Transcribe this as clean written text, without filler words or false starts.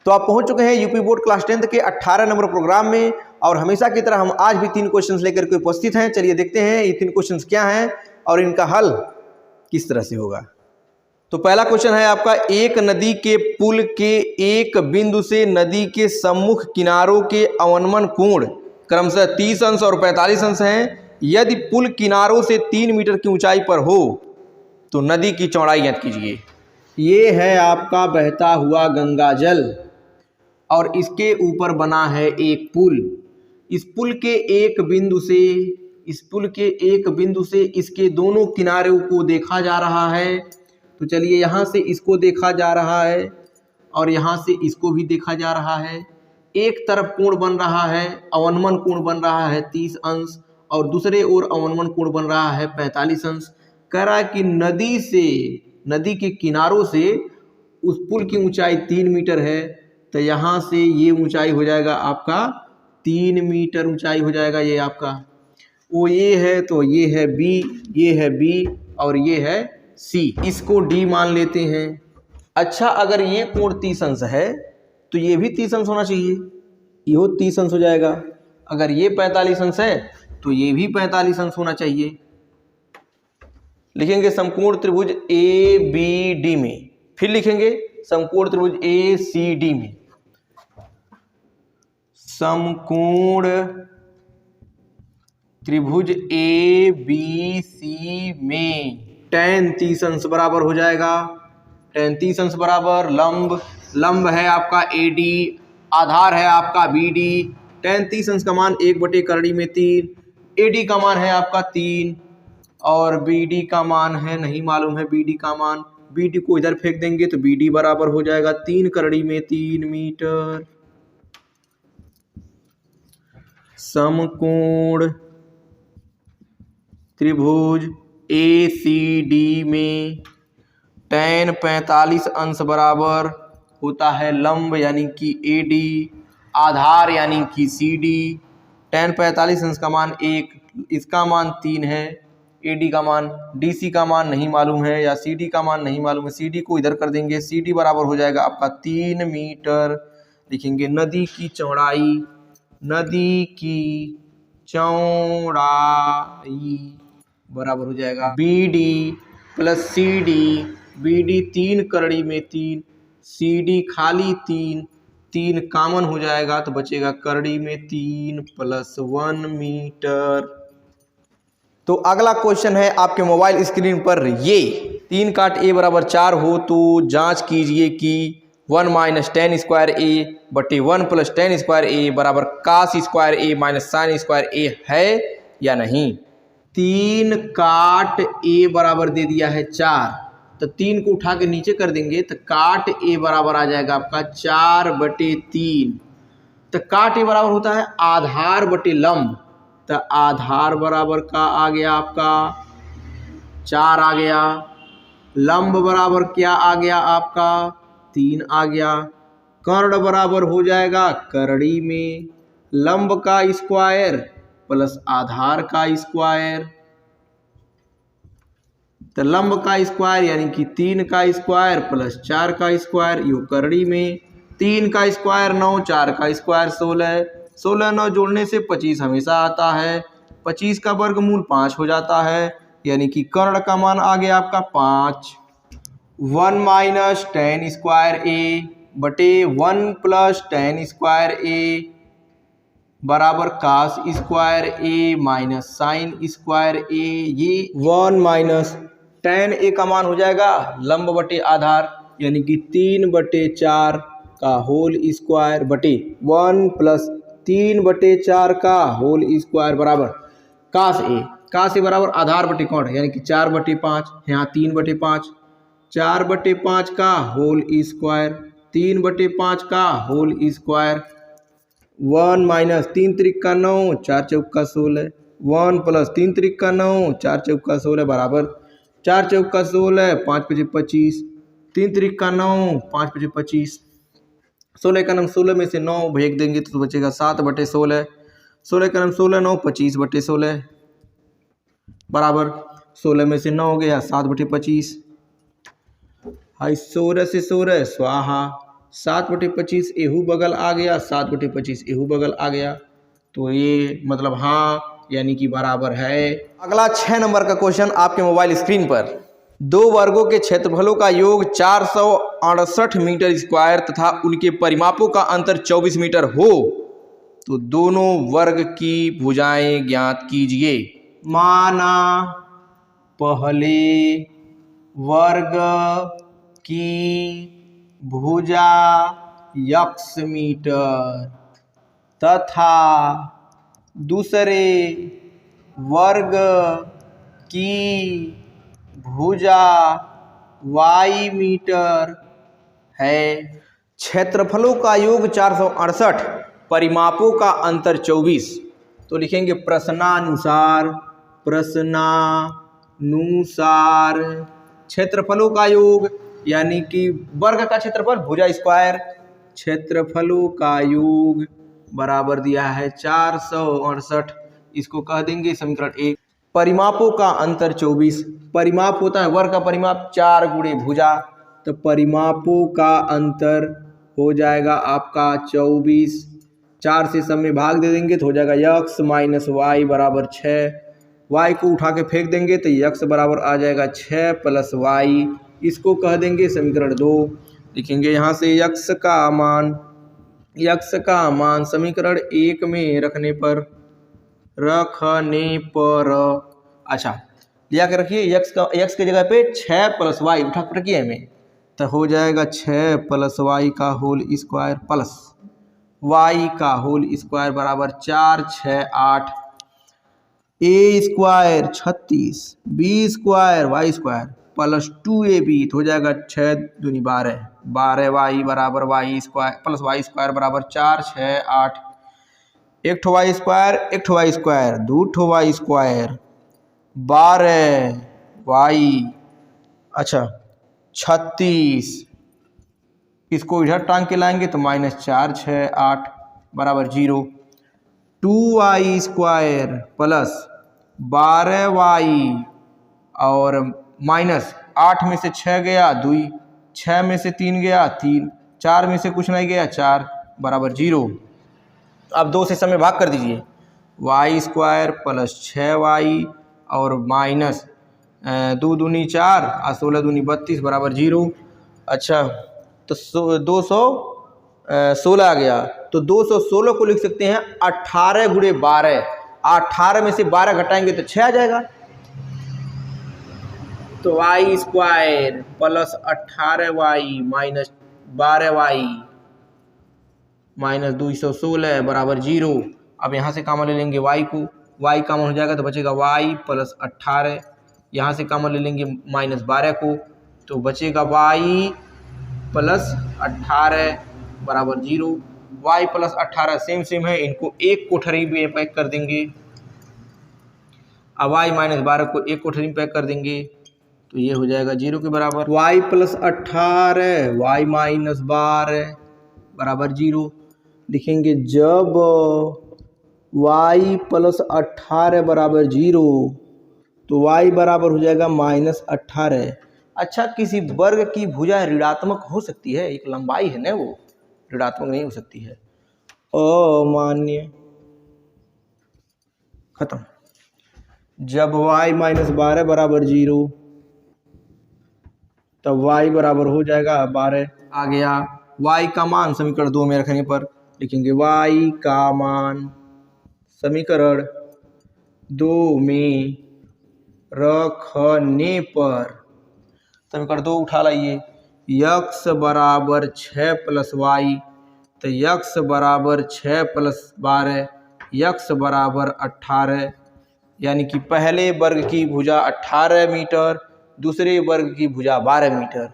तो आप पहुंच चुके हैं यूपी बोर्ड क्लास 10th के 18 नंबर प्रोग्राम में और हमेशा की तरह हम आज भी 3 क्वेश्चंस लेकर के उपस्थित हैं। चलिए देखते हैं ये 3 क्वेश्चंस क्या हैं और इनका हल किस तरह से होगा। तो पहला क्वेश्चन है आपका, एक नदी के पुल के एक बिंदु से नदी के सम्मुख किनारों के अवनमन कोण क्रमशः 30 अंश और 45 अंश हैं। यदि पुल किनारों से 3 मीटर की ऊंचाई पर हो तो नदी की चौड़ाई ज्ञात कीजिए। ये है आपका बहता हुआ गंगा जल और इसके ऊपर बना है एक पुल। इस पुल के एक बिंदु से इसके दोनों किनारों को देखा जा रहा है। तो चलिए यहाँ से इसको देखा जा रहा है और यहाँ से इसको भी देखा जा रहा है। एक तरफ कोण बन रहा है, अवनमन कोण बन रहा है 30 अंश और दूसरे ओर अवनमन कोण बन रहा है 45 अंश। कह रहा है कि नदी के किनारों से उस पुल की ऊंचाई 3 मीटर है, तो यहाँ से ये ऊंचाई हो जाएगा आपका 3 मीटर ऊंचाई हो जाएगा। ये आपका वो ये है, तो ये है बी, ये है बी और ये है सी। इसको डी मान लेते हैं। अच्छा, अगर ये कोण 30 अंश है तो ये भी 30 अंश होना चाहिए, ये 30 अंश हो जाएगा। अगर ये 45 अंश है तो ये भी 45 अंश होना चाहिए। लिखेंगे समकोण त्रिभुज ए बी डी में, फिर लिखेंगे समकोण त्रिभुज ए सी डी में। समकोण त्रिभुज ए बी सी में tan 30 अंश बराबर हो जाएगा, tan 30 अंश बराबर लंब है आपका AD, आधार है आपका BD। tan 30 अंश का मान 1/करड़ी में 3, AD का मान है आपका 3 और BD का मान है नहीं मालूम है BD का मान। BD को इधर फेंक देंगे तो BD बराबर हो जाएगा 3/करड़ी में 3 मीटर। समकोण त्रिभुज ACD में tan 45 अंश बराबर होता है लंब यानी कि AD, आधार यानी कि CD। tan 45 अंश का मान 1, इसका मान 3 है, AD का मान, DC का मान नहीं मालूम है या CD का मान नहीं मालूम है। CD को इधर कर देंगे, CD बराबर हो जाएगा आपका 3 मीटर। लिखेंगे नदी की चौड़ाई बराबर हो जाएगा BD प्लस CD। BD 3/करड़ी में 3, CD खाली 3 कॉमन हो जाएगा तो बचेगा करड़ी में 3 + 1 मीटर। तो अगला क्वेश्चन है आपके मोबाइल स्क्रीन पर, ये 3 काट a बराबर 4 हो तो जांच कीजिए कि 1 - tan स्क्वायर a बटे 1 + tan स्क्वायर a बराबर cos square a minus sin square a है या नहीं। 3 काट a बराबर दे दिया है 4, तो 3 को उठा के नीचे कर देंगे तो काट a बराबर आ जाएगा आपका 4/3। तो काट a बराबर होता है आधार बटे लंब, तो आधार बराबर का आ गया आपका 4 आ गया, लंब बराबर क्या आ गया आपका 3 आ गया, कर्ण बराबर हो जाएगा करड़ी में लंब का स्क्वायर प्लस आधार का स्क्वायर। तो लंब का स्क्वायर यानी कि 3 का स्क्वायर प्लस 4 का स्क्वायर, यो करड़ी में 3 का स्क्वायर 9, 4 का स्क्वायर 16, 16 9 जोड़ने से 25 हमेशा आता है, 25 का वर्गमूल 5 हो जाता है यानी कि कर्ण का मान आ गया आपका 5। 1 - tan स्क्वायर a बटे 1 + tan स्क्वायर a बराबर cos square a minus sin square a। ये 1 - tan a का मान हो जाएगा लंब बटे आधार यानी कि 3/4 का होल स्क्वायर बटे 1 + 3/4 का होल स्क्वायर बराबर cos a बराबर आधार बटे कर्ण यानी कि 4/5, यहाँ 3/5, 4/5 का होल स्क्वायर, 3/5 का होल स्क्वायर। 1 - 3 त्रिक का 9, 4 चौका 16, 1 + 3 त्रिक का 9, 4 चौका 16 बराबर 4 चौका 16, 5 × 25, 3 त्रिक का 9, 5 × 25, 16 का नाम 16 में से 9 भेज देंगे तो बचेगा 7/16, 16 का नाम 16 9 25/16 बराबर 16 में से 9 हो गया 7/25। 16 से 16 स्वाहा, 7/25 एहू बगल आ गया, 7/25 एहू बगल आ गया, तो ये मतलब हाँ यानी कि बराबर है। अगला 6 नंबर का क्वेश्चन आपके मोबाइल स्क्रीन पर। दो वर्गों के क्षेत्रफलों का योग 468 मीटर स्क्वायर तथा उनके परिमापों का अंतर 24 मीटर हो तो दोनों वर्ग की भुजाएं ज्ञात कीजिए। माना पहले वर्ग की भुजा x मीटर तथा दूसरे वर्ग की भुजा y मीटर है। क्षेत्रफलों का योग 468, परिमापों का अंतर 24, तो लिखेंगे प्रश्नानुसार क्षेत्रफलों का योग यानी कि वर्ग का क्षेत्रफल भुजा स्क्वायर, क्षेत्रफलों का योग बराबर दिया है 468, इसको कह देंगे समीकरण 1। परिमापों का अंतर 24, परिमाप होता है वर्ग का परिमाप 4 गुणे भुजा, तो परिमापों का अंतर हो जाएगा आपका 24, 4 से सब में भाग दे देंगे तो हो जाएगा x माइनस वाई बराबर 6, y को उठा के फेंक देंगे तो x बराबर आ जाएगा 6 प्लस वाई, इसको कह देंगे समीकरण 2। लिखेंगे यहाँ से x का मान समीकरण 1 में रखने पर अच्छा लिया के रखिए x के जगह पे 6 प्लस वाई उठा के रखिए हमें, तो हो जाएगा 6 प्लस वाई का होल स्क्वायर प्लस वाई का होल स्क्वायर बराबर 4 6 8, a square 36, b square y square plus 2ab तो हो जाएगा 6 दूनी 12, 12 वाई बराबर y square plus y square बराबर 4 6 8, एक ठो वाई स्क्वायर 2 ठो वाई स्क्वायर 12 वाई, अच्छा 36, इसको इधर टांग के लाएंगे तो माइनस 4 6 8 बराबर 0, 2y स्क्वायर प्लस 12y और माइनस 8 में से 6 गया 2, 6 में से 3 गया 3, 4 में से कुछ नहीं गया 4 बराबर 0। अब 2 से समय भाग कर दीजिए, y स्क्वायर प्लस 6y और माइनस 2 दूनी 4 और 16 दूनी 32 बराबर 0। अच्छा तो 216 आ गया, तो 216 को लिख सकते हैं 18 गुणे 12, 18 में से 12 घटाएंगे तो 6 आ जाएगा, तो y square plus 18y minus 12y minus 216 बराबर 0। अब यहाँ से कॉमन ले लेंगे y को, y कॉमन हो जाएगा तो बचेगा y प्लस 18, यहाँ से कॉमन ले लेंगे माइनस 12 को तो बचेगा y प्लस 18 बराबर 0, y प्लस 18 सेम है, इनको एक कोठरी में पैक कर देंगे। अब y माइनस 12 को एक कोठरी में पैक कर देंगे तो ये हो जाएगा 0 के बराबर। y प्लस 18 y माइनस 12 बराबर 0, लिखेंगे जब y प्लस 18 बराबर 0 तो y बराबर हो जाएगा माइनस 18। अच्छा किसी वर्ग की भुजा ऋणात्मक हो सकती है, एक लंबाई है ना वो ऋणात्मक नहीं हो सकती है, अमान्य, खत्म। जब y माइनस 12 बराबर 0 तब y बराबर हो जाएगा 12 आ गया। y का मान समीकरण 2 में रखने पर लिखेंगे y का मान समीकरण 2 में रखने पर समीकरण 2 उठा लाइए, x बराबर 6 प्लस वाई, तो x बराबर 6 प्लस 12, x बराबर 18, यानी कि पहले वर्ग की भुजा 18 मीटर, दूसरे वर्ग की भुजा 12 मीटर।